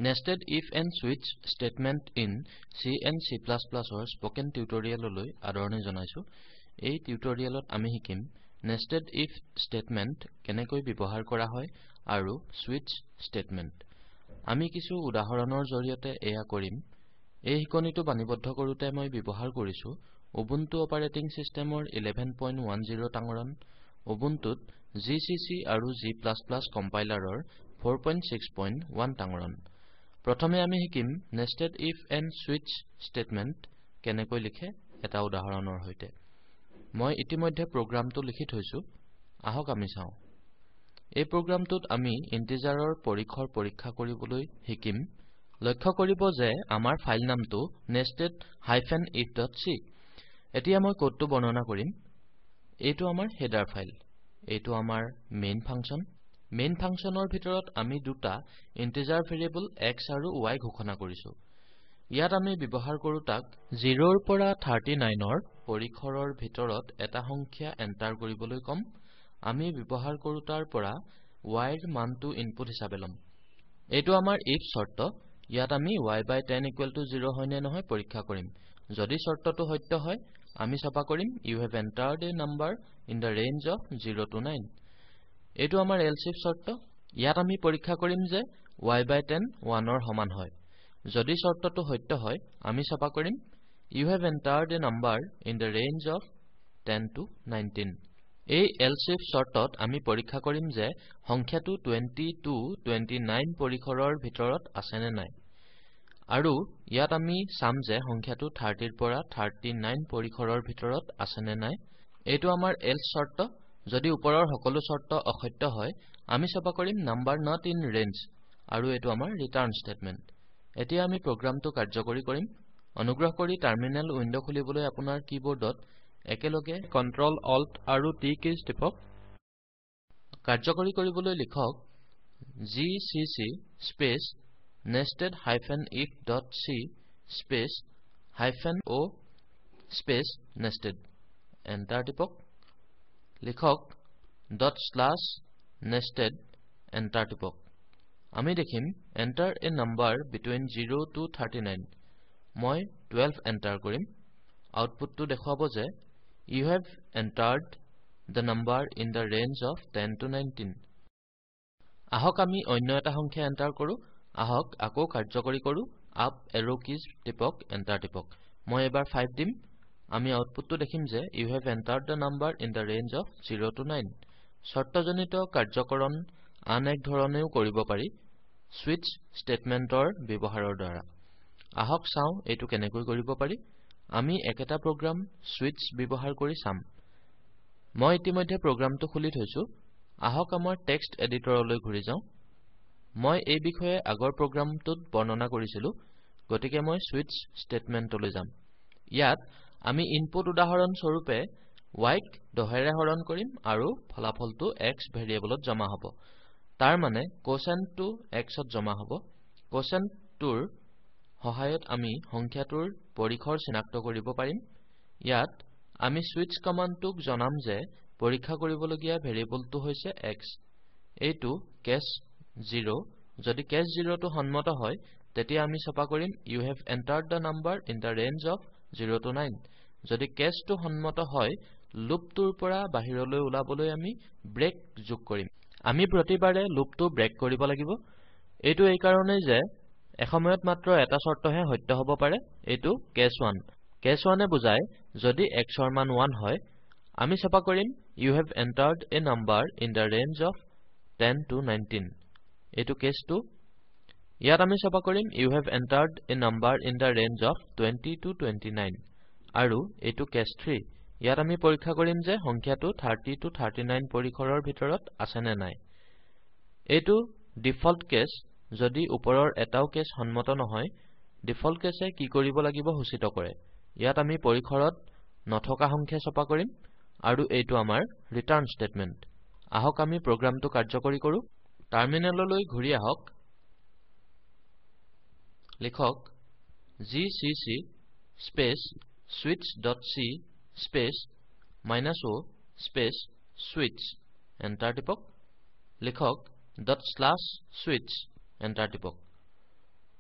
Nested if and switch statement in C and C++ or spoken tutorial loi adorni jonaisu. Ei tutorial ot ami hikim nested if statement kenekoi bibohar kora hoy aru switch statement. Ami kisu udahoronor joriote eya korim. Ei hikonitu baniboddho korute moi bibohar korisu Ubuntu operating system or 11.10 tangoran Ubuntu GCC aru G++ compiler or 4.6.1 tangoran. Prothome ami hikim nested if and switch statement kenekoi likhe eta udahoronor hoite. Moi itimodhye program to likhi thoisu ahok ami sao. Ei program tut ami integeror porikhor porikha koriboloi hikim লক্ষ্য কৰিব যে আমাৰ file নামটো nested-if.c এতিয়া মই কোডটো বৰ্ণনা কৰিম এইটো আমাৰ হেডাৰ ফাইল এইটো আমাৰ মেইন ফাংচনৰ ভিতৰত আমি দুটা ইন্টিজাৰ ভেৰিয়েবল x আৰু y ঘোষণা কৰিছো ইয়াত আমি ব্যৱহাৰ কৰো তাক 0 ৰ পৰা 39 ৰ পৰিখৰৰ ভিতৰত এটা সংখ্যা এন্টাৰ কৰিবলৈ কম আমি ব্যৱহাৰ কৰো তাৰ পৰা y ৰ মানটো ইনপুট হিচাপে লম এইটো আমাৰ if শৰ্ত ইয়াত আমি y/10 = 0 হয় নে নহয় পৰীক্ষা কৰিম যদি শৰ্তটো সত্য হয় আমি ছপা কৰিম you have entered a number in the range of 0 to 9 এইটো আমাৰ else if শৰ্ত ইয়াত আমি পৰীক্ষা কৰিম যে y/10 1 ৰ সমান হয় যদি শৰ্তটো সত্য হয় আমি ছপা কৰিম you have entered a number in the range of 10 to 19 এই else if শৰ্তত আমি পৰীক্ষা কৰিম যে সংখ্যাটো 20 to 29 পৰিখৰৰ ভিতৰত আছে নে নাই আৰু ইয়াত আমি চাম যে সংখ্যাটো 30 ৰ পৰা 39 পৰিখৰৰ ভিতৰত আছে নে নাই এইটো আমাৰ else শৰ্ত যদি ওপৰৰ সকলো শৰ্ত অসত্য হয় আমি ছপা কৰিম number not in range আৰু এইটো আমাৰ return statement এতিয়া আমি প্ৰগ্ৰামটো কাৰ্যকৰী কৰিম অনুগ্ৰহ কৰি টাৰ্মিনেল উইন্ডো খুলিবলৈ আপোনাৰ কিবৰ্ডত একেলগে Ctrl Alt আৰু T কীজ টিপক কাৰ্যকৰী কৰিবলৈ লিখক gcc space nested-if.c space -o space nested enter টিপক লিখক .nested enter টিপক আমি দেখিম enter a number between 0 to 39 মই 12 enter কৰিম আউটপুটটো দেখুৱাব যে you have entered the number in the range of 10 to 19 আহক আমি অন্য এটা সংখ্যা এন্টাৰ কৰো আহক আকৌ কাৰ্যকৰী কৰো আপ এৰো কীজ টিপক এন্টাৰ টিপক মই এবাৰ 5 দিম আমি আউটপুটটো দেখিম যে you have entered the number in the range of 0 to 9 শৰ্তজনিত কাৰ্যকৰণ আন এক ধৰণেও কৰিব পাৰি switch statementৰ ব্যৱহাৰৰ দ্বাৰা আহক চাও এটো কেনেকৈ কৰিব পাৰি আমি একেটা প্ৰগ্ৰাম switch ব্যৱহাৰ কৰি চাম মই ইতিমধ্যে প্ৰগ্ৰামটো খুলি থৈছো আহক আমাৰ টেক্সট এডিটৰলৈ ঘূৰি যাও মই এই বিষয়ে আগৰ প্ৰগ্ৰামটোত বৰ্ণনা কৰিছিলো গতিকে মই switch statementলৈ যাম ইয়াত আমি ইনপুট উদাহৰণ স্বৰূপে y ক 10 ৰে হৰণ কৰিম আৰু ফলাফলটো x ভেৰিয়েবলত জমা হ'ব তাৰ মানে কোচেণ্টটো x ত জমা হ'ব কোচেণ্টটোৰ সহায়ত আমি সংখ্যাটোৰ পৰিখৰ চিনাক্ত কৰিব পাৰিম ইয়াত আমি switch কমাণ্ডটোক জনাম যে পৰীক্ষা কৰিবলগীয়া ভেৰিয়েবলটো হৈছে x এইটো কেছ 0 যদি কেছ 0 টো সন্মত হয় তেতিয়া আমি ছপা কৰিম you have entered the number in the range of 0 to 9 যদি কেছটো সন্মত হয় লুপটোৰ পৰা বাহিৰলৈ ওলাবলৈ আমি ব্ৰেক যোগ কৰিম আমি প্ৰতিবাৰে লুপটো ব্ৰেক কৰিব লাগিব এইটো এই কাৰণেই যে এসময়ত মাত্ৰ এটা শৰ্তহে সত্য হ'ব পাৰে এইটো কেছ 1 এ বুজায় যদি x ৰ মান 1 হয় আমি ছপা কৰিম you have entered a number in the range of 10 to 19 এইটো কেছ 2 ইয়াত আমি ছপা কৰিম you have entered a number in the range of 20 to 29 আৰু এইটো কেছ 3 ইয়াত আমি পৰীক্ষা কৰিম যে সংখ্যাটো 30 to 39 পৰিখৰৰ ভিতৰত আছে নে নাই এইটো ডিফল্ট কেছ যদি ওপৰৰ এটাও কেছ সন্মত নহয় ডিফল্ট কেছে কি কৰিব লাগিব সূচিত কৰে ইয়াত আমি পৰিখৰত নথকা সংখ্যা ছপা কৰিম আৰু এইটো আমাৰ ৰিটাৰ্ণ ষ্টেটমেন্ট আহক আমি প্ৰগ্ৰামটো কাৰ্যকৰী কৰো টাৰ্মিনেললৈ ঘূৰি আহক লিখক gcc space switch.c space -o space switch enter টিপক লিখক .switch enter টিপক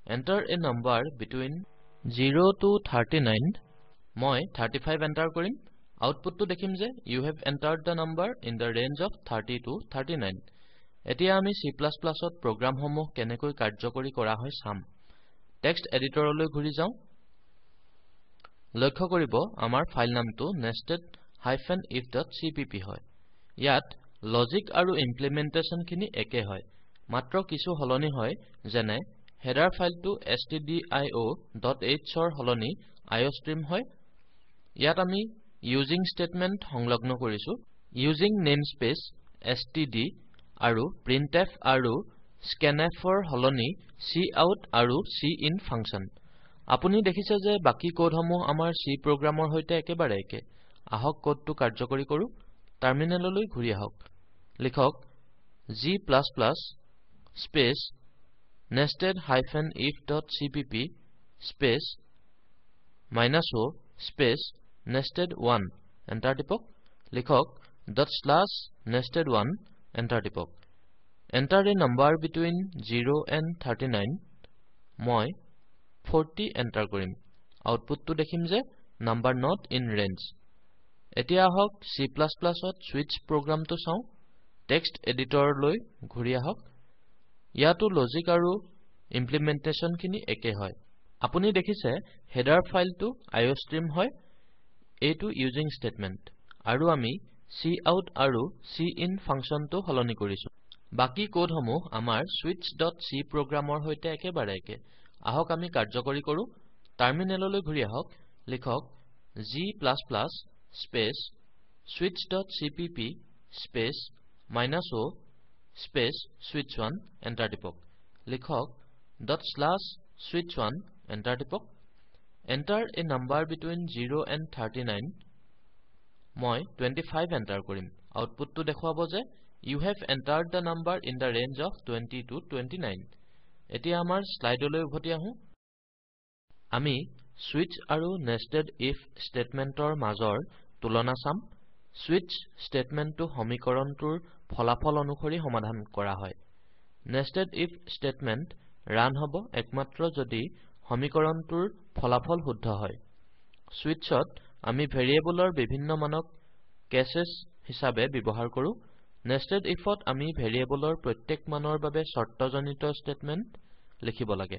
Enter a number between 0 to 39 মই 35 এন্টাৰ কৰিম আউটপুটটো দেখিম যে you have entered the number in the range of 30 to 39 এতিয়া আমি C++ ত প্ৰগ্ৰামসমূহ কেনেকৈ কাৰ্যকৰী কৰা হয় চাম টেক্সট এডিটৰলৈ ঘূৰি যাওঁ লক্ষ্য কৰিব আমাৰ ফাইল নামটো nested-if.cpp হয় ইয়াত লজিক আৰু ইমপ্লিমেন্টেশন খিনি একে হয় মাত্ৰ কিছু হলনি হয় যেনে হেডাৰ ফাইলটো stdio.h ৰ হলনি iostream হয় ইয়াত আমি ইউজিং স্টেটমেন্ট সংলগ্ন কৰিছো ইউজিং নেমস্পেচ std আৰু printf আৰু scanf ৰ হলনি cout আৰু cin ফাংচন আপুনি দেখিছে যে বাকি কোডসমূহ আমাৰ C প্ৰগ্ৰামৰ হৈতে একেবাৰে একে আহক কোডটো কাৰ্যকৰী কৰো টাৰ্মিনেললৈ ঘূৰি আহক লিখক g space nested-if.cpp space -o space nested1 enter টিপক লিখক .nested1 এন্টাৰ টিপক enter a number between 0 and 39 মই 40 এন্টাৰ কৰিম আউটপুটটো দেখিম যে number not in range এতিয়া আহক C++ ত সুইচ প্ৰগ্ৰামটো চাওঁ টেক্সট এডিটৰলৈ ঘূৰি আহক ইয়াতো লজিক আৰু ইমপ্লিমেন্টেশন খিনি একে হয় আপুনি দেখিছে হেডাৰ ফাইলটো iostream হয় এইটো ইউজিং স্টেটমেন্ট আৰু আমি cout আৰু cin ফাংচনটো হলনি কৰিছো বাকি কোডসমূহ আমাৰ switch.c প্ৰগ্ৰামৰ হৈতে একেবাৰে একে আহক আমি কাৰ্যকৰী কৰো টাৰ্মিনেললৈ ঘূৰি আহক লিখক g space switch.cpp space -o space switch1 enter টিপক লিখক .switch1 এন্টাৰ টিপক enter a number between 0 and 39 মই 25 এন্টাৰ কৰিম আউটপুটটো দেখুৱাব যে you have entered the number in the range of 20 to 29 এতিয়া আমাৰ স্লাইডলৈ উভতি আহো আমি switch আৰু nested if স্টেটমেন্টৰ মাজৰ তুলনা চাম switch স্টেটমেন্টটো সমীকৰণটোৰ ফলাফল অনুসৰি সমাধান কৰা হয় nested if স্টেটমেন্ট ৰান হ'ব একমাত্ৰ যদি সমীকৰণটোৰ ফলাফল শুদ্ধ হয় switchত আমি ভেৰিয়েবলৰ বিভিন্ন মানক কেसेस হিচাপে ব্যৱহাৰ কৰো nested ifত আমি ভেৰিয়েবলৰ প্ৰত্যেক মানৰ বাবে শৰ্তজনিত স্টেটমেন্ট লিখিব লাগে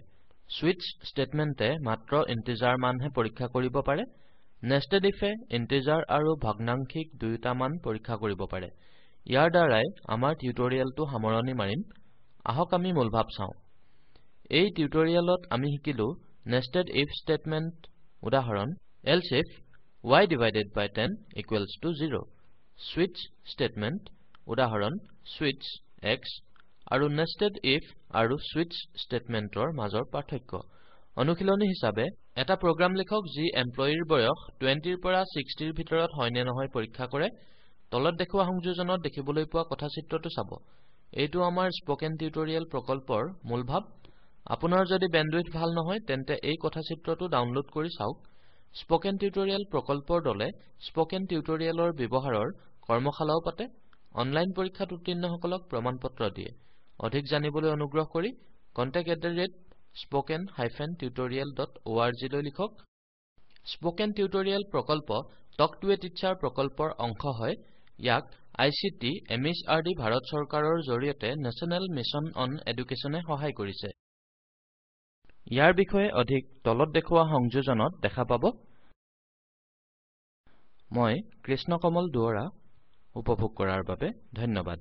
switch স্টেটমেন্টে মাত্ৰ ইন্টিজাৰ মানহে পৰীক্ষা কৰিব পাৰে nested ifে ইন্টিজাৰ আৰু ভগ্নাংশিক দুয়োটা মান পৰীক্ষা কৰিব পাৰে ইয়াৰ দ্বাৰাই আমাৰ টিউটৰিয়েলটো সামৰণি মাৰিম আহক আমি মূলভাৱ চাওঁ এই টিউটৰিয়েলত আমি শিকিলো nested if স্টেটমেন্ট উদাহৰণ else if y divided by 10 equals to 0 switch statement উদাহৰণ switch x আৰু nested if আৰু switch স্টেটমেন্টৰ মাজৰ পাৰ্থক্য অনুশীলনী হিচাপে এটা প্ৰগ্ৰাম লিখক যি এমপ্লয়িৰ বয়স 20 ৰ পৰা 60 ৰ ভিতৰত হয় নে নহয় পৰীক্ষা কৰে তলত দেখুৱা সংযোজনত দেখিবলৈ পোৱা কথাচিত্ৰটো চাব এইটো আমাৰ স্পোকেন টিউটৰিয়েল প্ৰকল্পৰ মূলভাৱ আপোনাৰ যদি বেণ্ডউইথ ভাল নহয় তেন্তে এই কথাচিত্ৰটো ডাউনলোড কৰি চাওক স্পোকেন টিউটৰিয়েল প্ৰকল্পৰ দলে স্পোকেন টিউটৰিয়েলৰ ব্যৱহাৰৰ কৰ্মশালাও পাতে অনলাইন পৰীক্ষাত উত্তীৰ্ণসকলক প্ৰমাণপত্ৰ দিয়ে অধিক জানিবলৈ অনুগ্ৰহ কৰি contact@spoken-tutorial.org লৈ লিখক স্পোকেন টিউটৰিয়েল প্ৰকল্প টক টু এ টিচাৰ প্ৰকল্পৰ অংশ হয় ইয়াক আইচিটি এমএচআৰডি ভাৰত চৰকাৰৰ জৰিয়তে নেশ্যনেল মিছন অন এডুকেশ্যনে সহায় কৰিছে ইয়াৰ বিষয়ে অধিক তলত দেখুৱা সংযোজনত দেখা পাব মই কৃষ্ণ কমল দুৱৰা উপভোগ কৰাৰ বাবে ধন্যবাদ